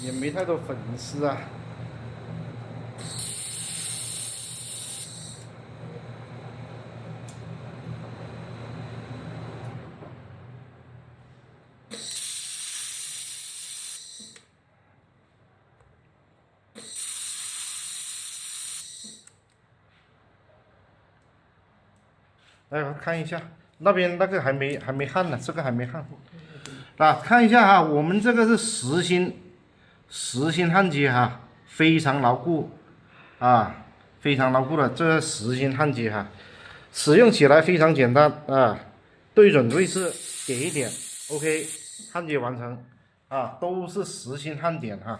也没太多粉丝啊。来看一下，那边那个还没焊呢，这个还没焊。啊，看一下哈，我们这个是实心焊接哈，非常牢固啊，非常牢固的这个实心焊接哈，使用起来非常简单啊，对准位置点一点 ，OK，焊接完成啊，都是实心焊点哈。